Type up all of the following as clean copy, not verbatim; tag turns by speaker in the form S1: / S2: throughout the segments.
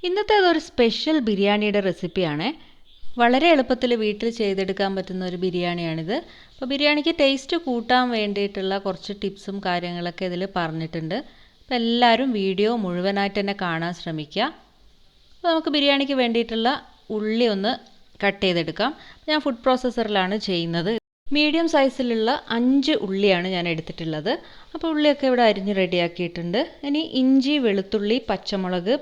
S1: ഇന്നത്തേതൊരു special ബിരിയാണിയുടെ റെസിപ്പിയാണ്. വളരെ എളുപ്പത്തിൽ വീട്ടിൽ ചെയ്തെടുക്കാൻ പറ്റുന്ന ഒരു ബിരിയാണിയാണിത്. അപ്പോൾ ബിരിയാണിക്ക് ടേസ്റ്റ് കൂട്ടാൻ വേണ്ടിയിട്ടുള്ള കുറച്ച് ടിപ്സും കാര്യങ്ങളൊക്കെ ഇതിൽ പറഞ്ഞിട്ടുണ്ട്. അപ്പോൾ എല്ലാവരും വീഡിയോ മുഴുവനായിട്ട് തന്നെ കാണാൻ ശ്രമിക്കുക. അപ്പോൾ നമുക്ക് ബിരിയാണിക്ക് വേണ്ടിയിട്ടുള്ള ഉള്ളി ഒന്ന് കട്ട് ചെയ്തെടുക്കാം. ഞാൻ ഫുഡ് പ്രോസസ്സറിലാണ് ചെയ്യുന്നത്. മീഡിയം സൈസിലുള്ള 5 ഉള്ളിയാണ് ഞാൻ എടുത്തിട്ടുള്ളത്. അപ്പോൾ ഉള്ളിയൊക്കെ ഇവിടെ അരിഞ്ഞ് റെഡിയാക്കിയിട്ടുണ്ട്. ഇനി ഇഞ്ചി, വെളുത്തുള്ളി, പച്ചമുളക്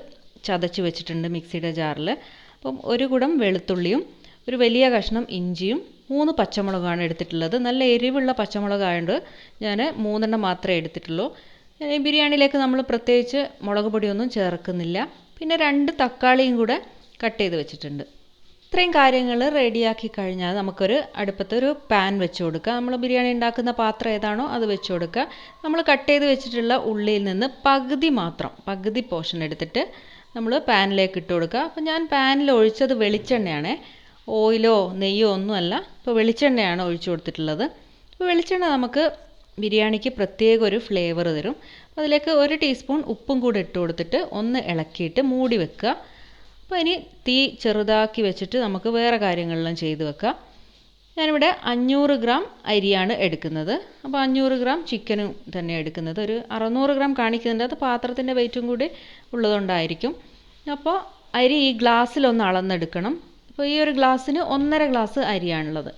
S1: ചതച്ച് വെച്ചിട്ടുണ്ട് മിക്സിയുടെ ജാറിൽ. അപ്പം ഒരു കുടം വെളുത്തുള്ളിയും ഒരു വലിയ കഷ്ണം ഇഞ്ചിയും 3 പച്ചമുളകാണ് എടുത്തിട്ടുള്ളത്. നല്ല എരിവുള്ള പച്ചമുളകായതുകൊണ്ട് ഞാൻ 3 മാത്രമേ എടുത്തിട്ടുള്ളൂ. ബിരിയാണിയിലേക്ക് നമ്മൾ പ്രത്യേകിച്ച് മുളക് പൊടിയൊന്നും ചേർക്കുന്നില്ല. പിന്നെ 2 തക്കാളിയും കൂടെ കട്ട് ചെയ്ത് വെച്ചിട്ടുണ്ട്. ഇത്രയും കാര്യങ്ങൾ റെഡിയാക്കി കഴിഞ്ഞാൽ നമുക്കൊരു അടുപ്പത്തൊരു പാൻ വെച്ച് കൊടുക്കുക. നമ്മൾ ബിരിയാണി ഉണ്ടാക്കുന്ന പാത്രം ഏതാണോ അത് വെച്ച് കൊടുക്കുക. നമ്മൾ കട്ട് ചെയ്ത് വെച്ചിട്ടുള്ള ഉള്ളിയിൽ നിന്ന് പകുതി പോർഷൻ എടുത്തിട്ട് നമ്മൾ പാനിലേക്ക് ഇട്ട് കൊടുക്കുക. അപ്പോൾ ഞാൻ പാനിൽ ഒഴിച്ചത് വെളിച്ചെണ്ണയാണ്, ഓയിലോ നെയ്യോ ഒന്നുമല്ല. ഇപ്പോൾ വെളിച്ചെണ്ണയാണ് ഒഴിച്ചു കൊടുത്തിട്ടുള്ളത്. അപ്പോൾ വെളിച്ചെണ്ണ നമുക്ക് ബിരിയാണിക്ക് പ്രത്യേക ഒരു ഫ്ലേവർ തരും. അതിലേക്ക് 1 ടീസ്പൂൺ ഉപ്പും കൂടി ഇട്ട് കൊടുത്തിട്ട് ഒന്ന് ഇളക്കിയിട്ട് മൂടി വെക്കുക. അപ്പോൾ ഇനി തീ ചെറുതാക്കി വെച്ചിട്ട് നമുക്ക് വേറെ കാര്യങ്ങളെല്ലാം ചെയ്ത് വെക്കാം. ഞാനിവിടെ 500 ഗ്രാം അരിയാണ് എടുക്കുന്നത്. അപ്പോൾ 500 ഗ്രാം ചിക്കനും തന്നെ എടുക്കുന്നത്. ഒരു 600 ഗ്രാം കാണിക്കുന്നുണ്ട്. അത് പാത്രത്തിൻ്റെ വെയിറ്റും കൂടി ഉള്ളതുകൊണ്ടായിരിക്കും. അപ്പോൾ അരി ഈ ഗ്ലാസ്സിലൊന്ന് അളന്നെടുക്കണം. അപ്പോൾ ഈ ഒരു ഗ്ലാസ്സിന് 1.5 ഗ്ലാസ് അരിയാണുള്ളത്.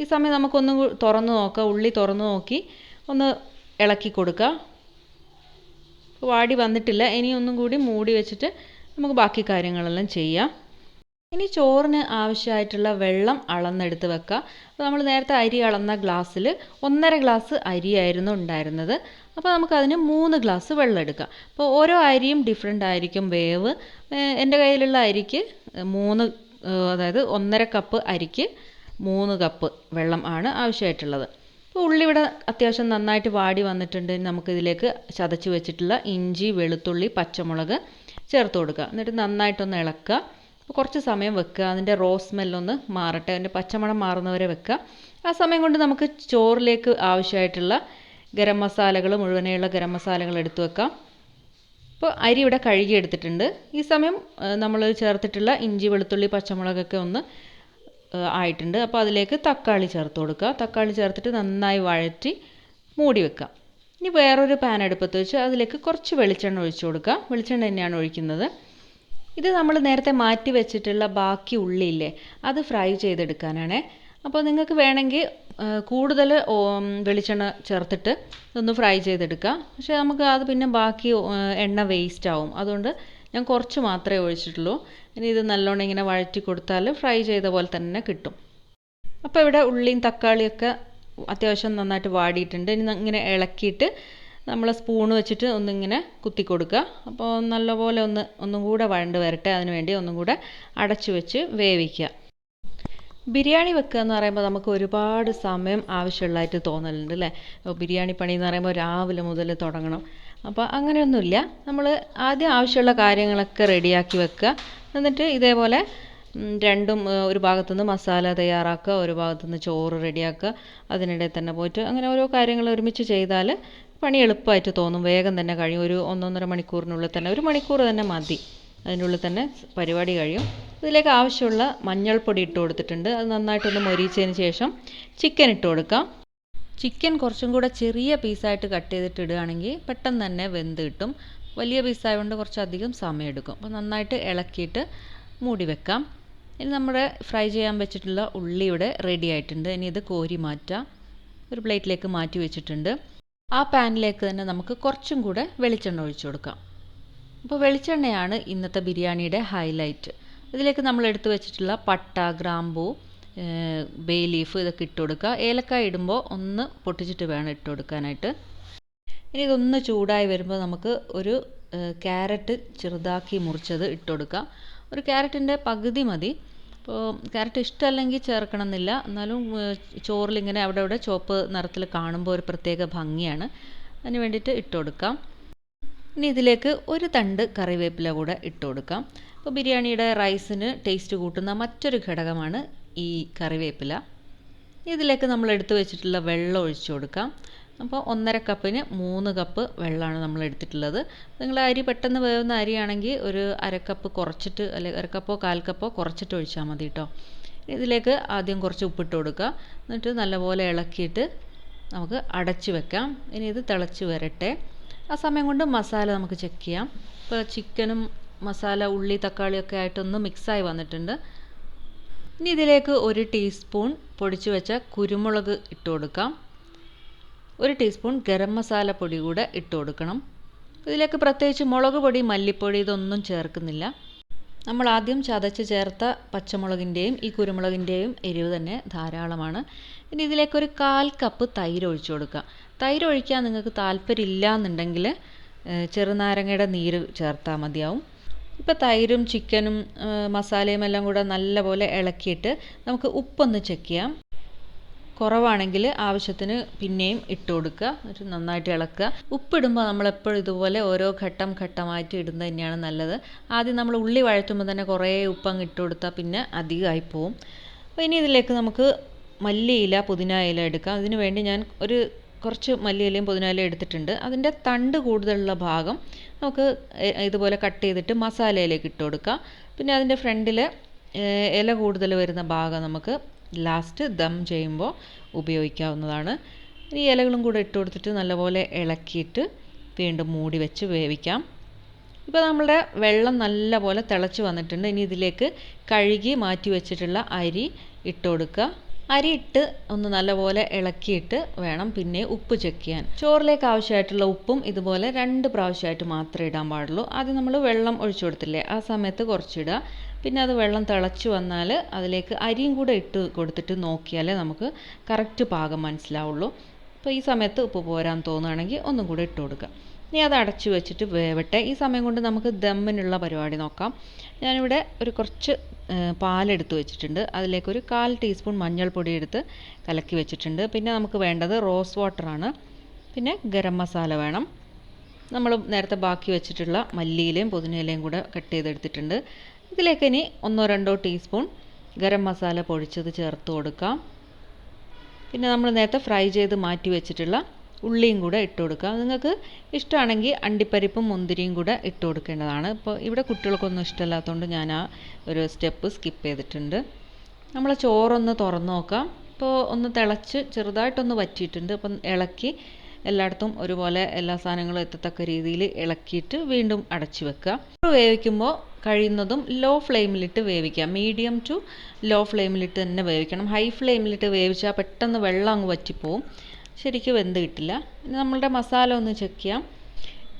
S1: ഈ സമയം നമുക്കൊന്ന് തുറന്ന് നോക്കാം. ഉള്ളി തുറന്ന് നോക്കി ഒന്ന് ഇളക്കി കൊടുക്കുക. വാടി വന്നിട്ടില്ല. ഇനി ഒന്നും കൂടി മൂടി വെച്ചിട്ട് നമുക്ക് ബാക്കി കാര്യങ്ങളെല്ലാം ചെയ്യാം. ഇനി ചോറിന് ആവശ്യമായിട്ടുള്ള വെള്ളം അളന്നെടുത്ത് വെക്കുക. അപ്പോൾ നമ്മൾ നേരത്തെ അരി അളന്ന ഗ്ലാസ്സിൽ 1.5 ഗ്ലാസ് അരിയായിരുന്നു ഉണ്ടായിരുന്നത്. അപ്പോൾ നമുക്കതിന് 3 ഗ്ലാസ് വെള്ളം എടുക്കാം. അപ്പോൾ ഓരോ അരിയും ഡിഫറെൻ്റ് ആയിരിക്കും വേവ്. എൻ്റെ കയ്യിലുള്ള അരിക്ക് 3 അതായത് 1.5 കപ്പ് അരിക്ക് 3 കപ്പ് വെള്ളം ആണ് ആവശ്യമായിട്ടുള്ളത്. അപ്പോൾ ഉള്ളി ഇവിടെ അത്യാവശ്യം നന്നായിട്ട് വാടി വന്നിട്ടുണ്ട്. നമുക്കിതിലേക്ക് ചതച്ച് വെച്ചിട്ടുള്ള ഇഞ്ചി, വെളുത്തുള്ളി, പച്ചമുളക് ചേർത്ത് കൊടുക്കുക. എന്നിട്ട് നന്നായിട്ടൊന്ന് ഇളക്കുക. അപ്പോൾ കുറച്ച് സമയം വെക്കുക. അതിൻ്റെ സ്മെല്ലൊന്ന് മാറട്ടെ, അതിൻ്റെ പച്ചമണം മാറുന്നവരെ വെക്കുക. ആ സമയം കൊണ്ട് നമുക്ക് ചോറിലേക്ക് ആവശ്യമായിട്ടുള്ള ഗരം മസാലകൾ, മുഴുവനെയുള്ള ഗരം മസാലകൾ എടുത്തു വെക്കാം. ഇപ്പോൾ അരി ഇവിടെ കഴുകി എടുത്തിട്ടുണ്ട്. ഈ സമയം നമ്മൾ ചേർത്തിട്ടുള്ള ഇഞ്ചി, വെളുത്തുള്ളി, പച്ചമുളകൊക്കെ ഒന്ന് ആയിട്ടുണ്ട്. അപ്പോൾ അതിലേക്ക് തക്കാളി ചേർത്ത് കൊടുക്കുക. തക്കാളി ചേർത്തിട്ട് നന്നായി വഴറ്റി മൂടി വെക്കുക. ഇനി വേറൊരു പാൻ അടുപ്പത്ത് വെച്ച് അതിലേക്ക് കുറച്ച് വെളിച്ചെണ്ണ ഒഴിച്ചു കൊടുക്കുക. വെളിച്ചെണ്ണ തന്നെയാണ് ഒഴിക്കുന്നത്. ഇത് നമ്മൾ നേരത്തെ മാറ്റി വെച്ചിട്ടുള്ള ബാക്കി ഉള്ളിയില്ലേ, അത് ഫ്രൈ ചെയ്തെടുക്കാനാണ്. അപ്പോൾ നിങ്ങൾക്ക് വേണമെങ്കിൽ കൂടുതൽ വെളിച്ചെണ്ണ ചേർത്തിട്ട് ഇതൊന്ന് ഫ്രൈ ചെയ്തെടുക്കാം. പക്ഷേ നമുക്ക് അത് പിന്നെ ബാക്കി എണ്ണ വേസ്റ്റ് ആവും. അതുകൊണ്ട് ഞാൻ കുറച്ച് മാത്രമേ ഒഴിച്ചിട്ടുള്ളൂ. ഇനി ഇത് നല്ലോണം ഇങ്ങനെ വഴറ്റി കൊടുത്താൽ ഫ്രൈ ചെയ്ത പോലെ തന്നെ കിട്ടും. അപ്പോൾ ഇവിടെ ഉള്ളിയും തക്കാളിയൊക്കെ അത്യാവശ്യം നന്നായിട്ട് വാടിയിട്ടുണ്ട്. ഇനി ഇങ്ങനെ ഇളക്കിയിട്ട് നമ്മൾ സ്പൂൺ വെച്ചിട്ട് ഒന്നിങ്ങനെ കുത്തി കൊടുക്കുക. അപ്പോൾ നല്ലപോലെ ഒന്നും കൂടെ വഴണ്ട് വരട്ടെ. അതിന് വേണ്ടി ഒന്നും കൂടെ അടച്ചു വെച്ച് വേവിക്കുക. ബിരിയാണി വെക്കുക എന്ന് പറയുമ്പോൾ നമുക്ക് ഒരുപാട് സമയം ആവശ്യമുള്ളതായിട്ട് തോന്നലുണ്ട് അല്ലേ. ബിരിയാണി പണി എന്ന് പറയുമ്പോൾ രാവിലെ മുതൽ തുടങ്ങണം. അപ്പോൾ അങ്ങനെയൊന്നുമില്ല. നമ്മൾ ആദ്യം ആവശ്യമുള്ള കാര്യങ്ങളൊക്കെ റെഡിയാക്കി വെക്കുക. എന്നിട്ട് ഇതേപോലെ രണ്ടും ഒരു ഭാഗത്തുനിന്ന് മസാല തയ്യാറാക്കുക, ഒരു ഭാഗത്തുനിന്ന് ചോറ് റെഡിയാക്കുക. അതിനിടെ തന്നെ പോയിട്ട് അങ്ങനെ ഓരോ കാര്യങ്ങൾ ഒരുമിച്ച് ചെയ്താൽ പണി എളുപ്പമായിട്ട് തോന്നും. വേഗം തന്നെ കഴിയും. ഒരു 1-1.5 മണിക്കൂറിനുള്ളിൽ തന്നെ, 1 മണിക്കൂർ തന്നെ മതി. അതിൻ്റെ ഉള്ളിൽ തന്നെ പരിപാടി കഴിയും. ഇതിലേക്ക് ആവശ്യമുള്ള മഞ്ഞൾപ്പൊടി ഇട്ട് കൊടുത്തിട്ടുണ്ട്. അത് നന്നായിട്ടൊന്ന് മൊരിച്ചതിന് ശേഷം ചിക്കൻ ഇട്ട് കൊടുക്കാം. ചിക്കൻ കുറച്ചും കൂടെ ചെറിയ പീസായിട്ട് കട്ട് ചെയ്തിട്ട് ഇടുകയാണെങ്കിൽ പെട്ടെന്ന് തന്നെ വെന്ത് കിട്ടും. വലിയ പീസായതുകൊണ്ട് കുറച്ചധികം സമയം എടുക്കും. അപ്പോൾ നന്നായിട്ട് ഇളക്കിയിട്ട് മൂടി വെക്കാം. ഇനി നമ്മുടെ ഫ്രൈ ചെയ്യാൻ വെച്ചിട്ടുള്ള ഉള്ളി ഇവിടെ റെഡി ആയിട്ടുണ്ട്. ഇനി ഇത് കോരി മാറ്റാം. ഒരു പ്ലേറ്റിലേക്ക് മാറ്റി വെച്ചിട്ടുണ്ട്. ആ പാനിലേക്ക് തന്നെ നമുക്ക് കുറച്ചും കൂടെ വെളിച്ചെണ്ണ ഒഴിച്ചു കൊടുക്കാം. അപ്പോൾ വെളിച്ചെണ്ണയാണ് ഇന്നത്തെ ബിരിയാണിയുടെ ഹൈലൈറ്റ്. ഇതിലേക്ക് നമ്മൾ എടുത്തു വെച്ചിട്ടുള്ള പട്ട, ഗ്രാമ്പൂ, ബേ ലീഫ് ഇതൊക്കെ ഇട്ട് കൊടുക്കുക. ഏലക്കായ ഇടുമ്പോൾ ഒന്ന് പൊട്ടിച്ചിട്ട് വേണം ഇട്ട് കൊടുക്കാനായിട്ട്. ഇനി ഇതൊന്ന് ചൂടായി വരുമ്പോൾ നമുക്ക് ഒരു ക്യാരറ്റ് ചെറുതാക്കി മുറിച്ചത് ഇട്ട് കൊടുക്കാം. ഒരു ക്യാരറ്റിൻ്റെ പകുതി മതി. അപ്പോൾ ക്യാരറ്റ് ഇഷ്ടമല്ലെങ്കിൽ ചേർക്കണം എന്നില്ല. എന്നാലും ചോറിലിങ്ങനെ അവിടെ ഇവിടെ ചുവപ്പ് നിറത്തിൽ കാണുമ്പോൾ ഒരു പ്രത്യേക ഭംഗിയാണ്. അതിന് വേണ്ടിയിട്ട് ഇട്ട് കൊടുക്കാം. ഇനി ഇതിലേക്ക് ഒരു തണ്ട് കറിവേപ്പില കൂടെ ഇട്ട് കൊടുക്കാം. അപ്പോൾ ബിരിയാണിയുടെ റൈസിന് ടേസ്റ്റ് കൂട്ടുന്ന മറ്റൊരു ഘടകമാണ് ഈ കറിവേപ്പില. ഇതിലേക്ക് നമ്മൾ എടുത്തു വെച്ചിട്ടുള്ള വെള്ളം ഒഴിച്ചു കൊടുക്കാം. അപ്പോൾ 1.5 കപ്പിന് 3 കപ്പ് വെള്ളമാണ് നമ്മൾ എടുത്തിട്ടുള്ളത്. നിങ്ങൾ അരി പെട്ടെന്ന് വേവുന്ന അരിയാണെങ്കിൽ ഒരു 1/2 കപ്പ് കുറച്ചിട്ട്, അല്ലെങ്കിൽ 1 കപ്പോ 1/4 കപ്പോ കുറച്ചിട്ട് ഒഴിച്ചാൽ മതി കേട്ടോ. ഇതിലേക്ക് ആദ്യം കുറച്ച് ഉപ്പിട്ട് കൊടുക്കുക. എന്നിട്ട് നല്ലപോലെ ഇളക്കിയിട്ട് നമുക്ക് അടച്ച് വെക്കാം. ഇനി ഇത് തിളച്ച് വരട്ടെ. ആ സമയം കൊണ്ട് മസാല നമുക്ക് ചെക്ക് ചെയ്യാം. ഇപ്പോൾ ചിക്കനും മസാല, ഉള്ളി, തക്കാളിയൊക്കെ ആയിട്ടൊന്ന് മിക്സായി വന്നിട്ടുണ്ട്. ഇനി ഇതിലേക്ക് 1 ടീസ്പൂൺ പൊടിച്ചു വെച്ച കുരുമുളക് ഇട്ട് കൊടുക്കാം. 1 ടീസ്പൂൺ ഗരം മസാല പൊടി കൂടെ ഇട്ട് കൊടുക്കണം. ഇതിലേക്ക് പ്രത്യേകിച്ച് മുളക് പൊടി, മല്ലിപ്പൊടി ഇതൊന്നും ചേർക്കുന്നില്ല. നമ്മൾ ആദ്യം ചതച്ച് ചേർത്ത പച്ചമുളകിൻ്റെയും ഈ കുരുമുളകിൻ്റെയും എരിവ് തന്നെ ധാരാളമാണ്. ഇനി ഇതിലേക്ക് ഒരു 1/4 കപ്പ് തൈര് ഒഴിച്ചു കൊടുക്കുക. തൈര് ഒഴിക്കാൻ നിങ്ങൾക്ക് താല്പര്യമില്ല എന്നുണ്ടെങ്കിൽ ചെറുനാരങ്ങയുടെ നീര് ചേർത്താൽ മതിയാവും. ഇപ്പോൾ തൈരും ചിക്കനും മസാലയും എല്ലാം കൂടെ നല്ലപോലെ ഇളക്കിയിട്ട് നമുക്ക് ഉപ്പൊന്ന് ചെക്ക് ചെയ്യാം. കുറവാണെങ്കിൽ ആവശ്യത്തിന് പിന്നെയും ഇട്ട് കൊടുക്കുക. എന്നിട്ട് നന്നായിട്ട് ഇളക്കുക. ഉപ്പിടുമ്പോൾ നമ്മളെപ്പോഴും ഇതുപോലെ ഓരോ ഘട്ടമായിട്ട് ഇടുന്നത് തന്നെയാണ് നല്ലത്. ആദ്യം നമ്മൾ ഉള്ളി വഴറ്റുമ്പോൾ തന്നെ കുറേ ഉപ്പങ്ങ് ഇട്ട് കൊടുത്താൽ പിന്നെ അധികമായി പോവും. അപ്പോൾ ഇനി ഇതിലേക്ക് നമുക്ക് മല്ലിയില, പുതിന ഇല എടുക്കാം. അതിന് വേണ്ടി ഞാൻ കുറച്ച് മല്ലിയിലയും പുതിന ഇലയും എടുത്തിട്ടുണ്ട്. അതിൻ്റെ തണ്ട് കൂടുതലുള്ള ഭാഗം നമുക്ക് ഇതുപോലെ കട്ട് ചെയ്തിട്ട് മസാലയിലേക്ക് ഇട്ട് കൊടുക്കാം. പിന്നെ അതിൻ്റെ ഫ്രണ്ടിൽ ഇല കൂടുതൽ വരുന്ന ഭാഗം നമുക്ക് ലാസ്റ്റ് ദം ചെയ്യുമ്പോൾ ഉപയോഗിക്കാവുന്നതാണ്. ഈ ഇലകളും കൂടെ ഇട്ട് കൊടുത്തിട്ട് നല്ലപോലെ ഇളക്കിയിട്ട് വീണ്ടും മൂടി വെച്ച് വേവിക്കാം. ഇപ്പോൾ നമ്മുടെ വെള്ളം നല്ലപോലെ തിളച്ച് വന്നിട്ടുണ്ട്. ഇനി ഇതിലേക്ക് കഴുകി മാറ്റി വെച്ചിട്ടുള്ള അരി ഇട്ട് കൊടുക്കുക. അരി ഇട്ട് ഒന്ന് നല്ലപോലെ ഇളക്കിയിട്ട് വേണം പിന്നെ ഉപ്പ് ചെക്ക് ചെയ്യാൻ. ചോറിലേക്ക് ആവശ്യമായിട്ടുള്ള ഉപ്പും ഇതുപോലെ 2 പ്രാവശ്യമായിട്ട് മാത്രമേ ഇടാൻ പാടുള്ളൂ. ആദ്യം നമ്മൾ വെള്ളം ഒഴിച്ചു കൊടുത്തില്ലേ, ആ സമയത്ത് കുറച്ചിടുക. പിന്നെ അത് വെള്ളം തിളച്ച് വന്നാൽ അതിലേക്ക് അരിയും കൂടെ ഇട്ട് കൊടുത്തിട്ട് നോക്കിയാലേ നമുക്ക് കറക്റ്റ് പാകം മനസ്സിലാവുള്ളൂ. അപ്പോൾ ഈ സമയത്ത് ഉപ്പ് പോരാൻ തോന്നുകയാണെങ്കിൽ ഒന്നും കൂടെ ഇട്ട് കൊടുക്കുക. ഇനി അത് അടച്ചു വെച്ചിട്ട് വേവട്ടെ. ഈ സമയം കൊണ്ട് നമുക്ക് ദമ്മിനുള്ള പരിപാടി നോക്കാം. ഞാനിവിടെ കുറച്ച് പാലെടുത്ത് വെച്ചിട്ടുണ്ട്. അതിലേക്ക് 1/4 ടീസ്പൂൺ മഞ്ഞൾപ്പൊടി എടുത്ത് കലക്കി വെച്ചിട്ടുണ്ട്. പിന്നെ നമുക്ക് വേണ്ടത് റോസ് വാട്ടറാണ്. പിന്നെ ഗരം മസാല വേണം. നമ്മൾ നേരത്തെ ബാക്കി വെച്ചിട്ടുള്ള മല്ലിയിലയും പുതിനയിലയും കൂടെ കട്ട് ചെയ്തെടുത്തിട്ടുണ്ട്. ഇതിലേക്ക് ഇനി 1-2 ടീസ്പൂൺ ഗരം മസാല പൊടിച്ചത് ചേർത്ത് കൊടുക്കാം. പിന്നെ നമ്മൾ നേരത്തെ ഫ്രൈ ചെയ്ത് മാറ്റി വെച്ചിട്ടുള്ള ഉള്ളിയും കൂടെ ഇട്ട് കൊടുക്കുക. നിങ്ങൾക്ക് ഇഷ്ടമാണെങ്കിൽ അണ്ടിപ്പരിപ്പും മുന്തിരിയും കൂടെ ഇട്ട് കൊടുക്കേണ്ടതാണ്. ഇപ്പോൾ ഇവിടെ കുട്ടികൾക്കൊന്നും ഇഷ്ടമില്ലാത്തതുകൊണ്ട് ഞാൻ ആ ഒരു സ്റ്റെപ്പ് സ്കിപ്പ് ചെയ്തിട്ടുണ്ട്. നമ്മൾ ചോറൊന്ന് തുറന്ന് നോക്കാം. ഇപ്പോൾ ഒന്ന് തിളച്ച് ചെറുതായിട്ടൊന്ന് വറ്റിയിട്ടുണ്ട്. അപ്പം ഇളക്കി എല്ലായിടത്തും ഒരുപോലെ എല്ലാ സാധനങ്ങളും എത്തത്തക്ക രീതിയിൽ ഇളക്കിയിട്ട് വീണ്ടും അടച്ചു വെക്കുക. വേവിക്കുമ്പോൾ കഴിയുന്നതും ലോ ഫ്ലെയിമിലിട്ട് വേവിക്കുക. മീഡിയം ടു ലോ ഫ്ലെയിമിലിട്ട് തന്നെ വേവിക്കണം. ഹൈ ഫ്ലെയിമിലിട്ട് വേവിച്ചാൽ പെട്ടെന്ന് വെള്ളം അങ്ങ് വറ്റിപ്പോവും, ശരിക്കും വെന്ത് കിട്ടില്ല. ഇനി നമ്മളുടെ മസാല ഒന്ന് ചെക്ക് ചെയ്യാം.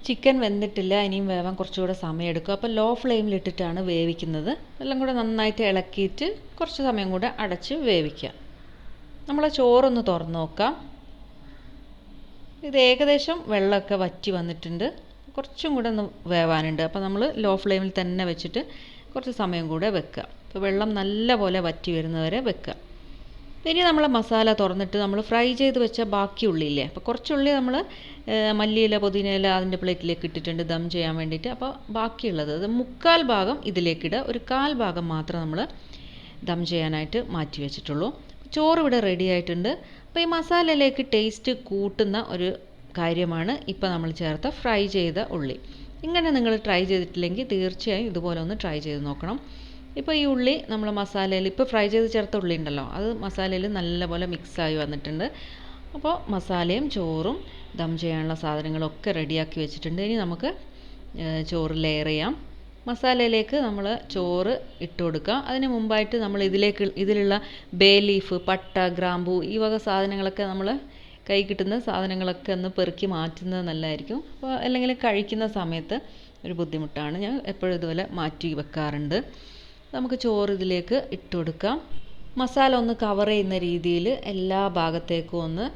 S1: ചിക്കൻ വെന്തിട്ടില്ല, ഇനിയും വേവാൻ കുറച്ചുകൂടെ സമയം എടുക്കും. അപ്പോൾ ലോ ഫ്ലെയിമിലിട്ടിട്ടാണ് വേവിക്കുന്നത്. എല്ലാം കൂടെ നന്നായിട്ട് ഇളക്കിയിട്ട് കുറച്ച് സമയം കൂടെ അടച്ച് വേവിക്കുക. നമ്മൾ ചോറൊന്ന് തുറന്ന് നോക്കാം. ഇത് ഏകദേശം വെള്ളമൊക്കെ വറ്റി വന്നിട്ടുണ്ട്. കുറച്ചും കൂടെ ഒന്ന് വേവാനുണ്ട്. അപ്പോൾ നമ്മൾ ലോ ഫ്ലെയിമിൽ തന്നെ വെച്ചിട്ട് കുറച്ച് സമയം കൂടെ വെക്കുക. അപ്പോൾ വെള്ളം നല്ലപോലെ വറ്റി വരുന്നവരെ വെക്കുക. ഇനി നമ്മൾ മസാല തുറന്നിട്ട് നമ്മൾ ഫ്രൈ ചെയ്ത് വെച്ച ബാക്കി ഉള്ളിയില്ലേ, അപ്പോൾ കുറച്ചുള്ളി നമ്മൾ മല്ലിയില, പുതിനയില അതിൻ്റെ പ്ലേറ്റിലേക്ക് ഇട്ടിട്ടുണ്ട് ദം ചെയ്യാൻ വേണ്ടിയിട്ട്. അപ്പോൾ ബാക്കിയുള്ളത് അത് 1/4 ഭാഗം ഇതിലേക്കിടുക. 1/4 ഭാഗം മാത്രം നമ്മൾ ദം ചെയ്യാനായിട്ട് മാറ്റി വെച്ചിട്ടുള്ളൂ. ചോറ് ഇവിടെ റെഡി ആയിട്ടുണ്ട്. അപ്പോൾ ഈ മസാലയിലേക്ക് ടേസ്റ്റ് കൂട്ടുന്ന ഒരു കാര്യമാണ് ഇപ്പോൾ നമ്മൾ ചേർത്ത ഫ്രൈ ചെയ്ത ഉള്ളി. ഇങ്ങനെ നിങ്ങൾ ട്രൈ ചെയ്തിട്ടില്ലെങ്കിൽ തീർച്ചയായും ഇതുപോലെ ഒന്ന് ട്രൈ ചെയ്ത് നോക്കണം. ഇപ്പോൾ ഈ ഉള്ളി നമ്മൾ മസാലയിൽ ഇപ്പോൾ ഫ്രൈ ചെയ്ത് ചേർത്ത ഉള്ളി ഉണ്ടല്ലോ, അത് മസാലയിൽ നല്ലപോലെ മിക്സായി വന്നിട്ടുണ്ട്. അപ്പോൾ മസാലയും ചോറും ദം ചെയ്യാനുള്ള സാധനങ്ങളൊക്കെ റെഡിയാക്കി വെച്ചിട്ടുണ്ട്. ഇനി നമുക്ക് ചോറ് ലെയർ ചെയ്യാം. മസാലയിലേക്ക് നമ്മൾ ചോറ് ഇട്ട് കൊടുക്കുക. അതിന് മുമ്പായിട്ട് നമ്മൾ ഇതിലുള്ള ബേ ലീഫ്, പട്ട, ഗ്രാമ്പൂ ഈ വക സാധനങ്ങളൊക്കെ നമ്മൾ കൈ കിട്ടുന്ന സാധനങ്ങളൊക്കെ ഒന്ന് പെറുക്കി മാറ്റുന്നത് നല്ലതായിരിക്കും. അപ്പോൾ അല്ലെങ്കിൽ കഴിക്കുന്ന സമയത്ത് ഒരു ബുദ്ധിമുട്ടാണ്. ഞാൻ എപ്പോഴും ഇതുപോലെ മാറ്റി വെക്കാറുണ്ട്. നമുക്ക് ചോറ് ഇതിലേക്ക് ഇട്ട് കൊടുക്കാം. മസാല ഒന്ന് കവർ ചെയ്യുന്ന രീതിയിൽ എല്ലാ ഭാഗത്തേക്കും ഒന്ന്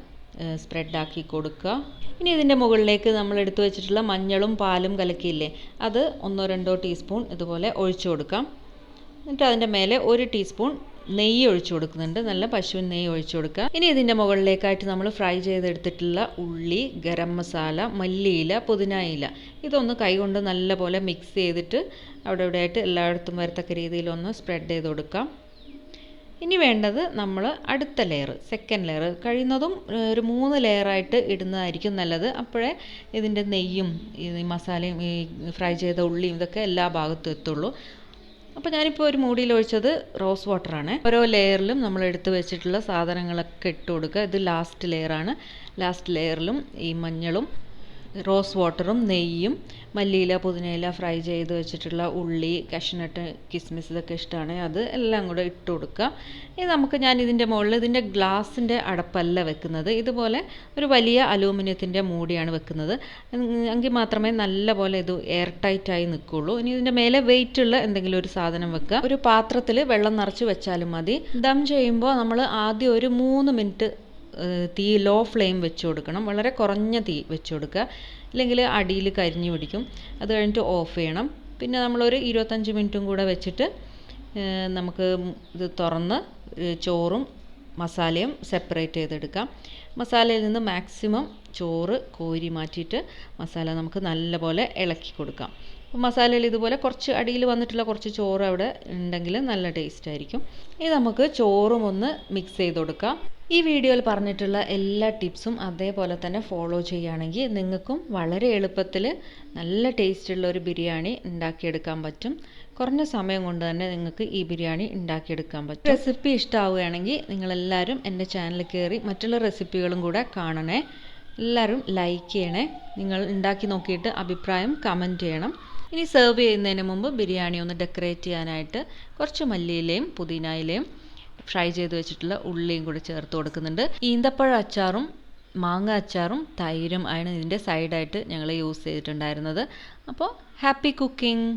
S1: സ്പ്രെഡാക്കി കൊടുക്കുക. ഇനി ഇതിൻ്റെ മുകളിലേക്ക് നമ്മൾ എടുത്തു വെച്ചിട്ടുള്ള മഞ്ഞളും പാലും കലക്കിയില്ലേ, അത് 1-2 ടീസ്പൂൺ ഇതുപോലെ ഒഴിച്ചു കൊടുക്കാം. എന്നിട്ട് അതിൻ്റെ മേലെ 1 ടീസ്പൂൺ നെയ്യ് ഒഴിച്ചു കൊടുക്കുന്നുണ്ട്. നല്ല പശുവിൻ നെയ്യ് ഒഴിച്ചു കൊടുക്കുക. ഇനി ഇതിൻ്റെ മുകളിലേക്കായിട്ട് നമ്മൾ ഫ്രൈ ചെയ്തെടുത്തിട്ടുള്ള ഉള്ളി, ഗരം മസാല, മല്ലിയില, പുതിന ഇല ഇതൊന്ന് കൈകൊണ്ട് നല്ലപോലെ മിക്സ് ചെയ്തിട്ട് അവിടെ ഇവിടെയായിട്ട് എല്ലായിടത്തും വരത്തക്ക രീതിയിലൊന്ന് സ്പ്രെഡ് ചെയ്ത് കൊടുക്കാം. ഇനി വേണ്ടത് നമ്മൾ അടുത്ത ലെയർ, സെക്കൻഡ് ലെയർ കഴിയുന്നതും ഒരു 3 ലെയറായിട്ട് ഇടുന്നതായിരിക്കും നല്ലത്. അപ്പോഴേ ഇതിൻ്റെ നെയ്യും ഈ മസാലയും ഈ ഫ്രൈ ചെയ്ത ഉള്ളിയും ഇതൊക്കെ എല്ലാ ഭാഗത്തും എത്തുള്ളൂ. അപ്പോൾ ഞാനിപ്പോൾ ഒരു മൂടിയിൽ ഒഴിച്ചത് റോസ് വാട്ടറാണ്. ഓരോ ലെയറിലും നമ്മൾ എടുത്ത് വെച്ചിട്ടുള്ള സാധനങ്ങളൊക്കെ ഇട്ട് കൊടുക്കുക. ഇത് ലാസ്റ്റ് ലെയറാണ്. ലാസ്റ്റ് ലെയറിലും ഈ മഞ്ഞളും റോസ് വാട്ടറും നെയ്യും മല്ലിയില പുതിനയില ഫ്രൈ ചെയ്ത് വെച്ചിട്ടുള്ള ഉള്ളി കഷ്നട്ട് കിസ്മിസ് ഇതൊക്കെ ഇഷ്ടമാണ്, അത് എല്ലാം കൂടെ ഇട്ട് കൊടുക്കുക. ഇനി ഞാൻ ഇതിൻ്റെ മുകളിൽ ഇതിൻ്റെ ഗ്ലാസിൻ്റെ അടപ്പല്ല വെക്കുന്നത്, ഇതുപോലെ ഒരു വലിയ അലൂമിനിയത്തിൻ്റെ മൂടിയാണ് വെക്കുന്നത്. എങ്കിൽ മാത്രമേ നല്ല പോലെ ഇത് എയർ ടൈറ്റായി നിൽക്കുകയുള്ളൂ. ഇനി ഇതിൻ്റെ മേലെ വെയിറ്റുള്ള എന്തെങ്കിലും ഒരു സാധനം വെക്കുക. ഒരു പാത്രത്തിൽ വെള്ളം നിറച്ച് വെച്ചാലും മതി. ദം ചെയ്യുമ്പോൾ നമ്മൾ ആദ്യം ഒരു 3 മിനിറ്റ് തീ ലോ ഫ്ലെയിം വെച്ച് കൊടുക്കണം. വളരെ കുറഞ്ഞ തീ വെച്ച് കൊടുക്കുക, ഇല്ലെങ്കിൽ അടിയിൽ കരിഞ്ഞു പിടിക്കും. അത് കഴിഞ്ഞിട്ട് ഓഫ് ചെയ്യണം. പിന്നെ നമ്മളൊരു 25 മിനിറ്റും കൂടെ വെച്ചിട്ട് നമുക്ക് ഇത് തുറന്ന് ചോറും മസാലയും സെപ്പറേറ്റ് ചെയ്തെടുക്കാം. മസാലയിൽ നിന്ന് മാക്സിമം ചോറ് കോരി മാറ്റിയിട്ട് മസാല നമുക്ക് നല്ലപോലെ ഇളക്കി കൊടുക്കാം. മസാലയിൽ ഇതുപോലെ കുറച്ച് അടിയിൽ വന്നിട്ടുള്ള കുറച്ച് ചോറ് അവിടെ ഉണ്ടെങ്കിൽ നല്ല ടേസ്റ്റ് ആയിരിക്കും. ഇനി നമുക്ക് ചോറും ഒന്ന് മിക്സ് ചെയ്ത് കൊടുക്കാം. ഈ വീഡിയോയിൽ പറഞ്ഞിട്ടുള്ള എല്ലാ ടിപ്സും അതേപോലെ തന്നെ ഫോളോ ചെയ്യുകയാണെങ്കിൽ നിങ്ങൾക്കും വളരെ എളുപ്പത്തിൽ നല്ല ടേസ്റ്റുള്ള ഒരു ബിരിയാണി ഉണ്ടാക്കിയെടുക്കാൻ പറ്റും. കുറഞ്ഞ സമയം കൊണ്ട് തന്നെ നിങ്ങൾക്ക് ഈ ബിരിയാണി ഉണ്ടാക്കിയെടുക്കാൻ പറ്റും. റെസിപ്പി ഇഷ്ടമാവുകയാണെങ്കിൽ നിങ്ങളെല്ലാവരും എൻ്റെ ചാനൽ കയറി മറ്റുള്ള റെസിപ്പികളും കൂടെ കാണണേ. എല്ലാവരും ലൈക്ക് ചെയ്യണേ. നിങ്ങൾ ഉണ്ടാക്കി നോക്കിയിട്ട് അഭിപ്രായം കമൻറ്റ് ചെയ്യണം. ഇനി സെർവ് ചെയ്യുന്നതിന് മുമ്പ് ബിരിയാണി ഒന്ന് ഡെക്കറേറ്റ് ചെയ്യാനായിട്ട് കുറച്ച് മല്ലിയിലയും പുതിനയിലയും ഫ്രൈ ചെയ്ത് വെച്ചിട്ടുള്ള ഉള്ളിയും കൂടി ചേർത്ത് കൊടുക്കുന്നുണ്ട്. ഈന്തപ്പഴ അച്ചാറും മാങ്ങ അച്ചാറും തൈരും ആണ് ഇതിൻ്റെ സൈഡായിട്ട് ഞങ്ങൾ യൂസ് ചെയ്തിട്ടുണ്ടായിരുന്നത്. അപ്പോൾ ഹാപ്പി കുക്കിംഗ്.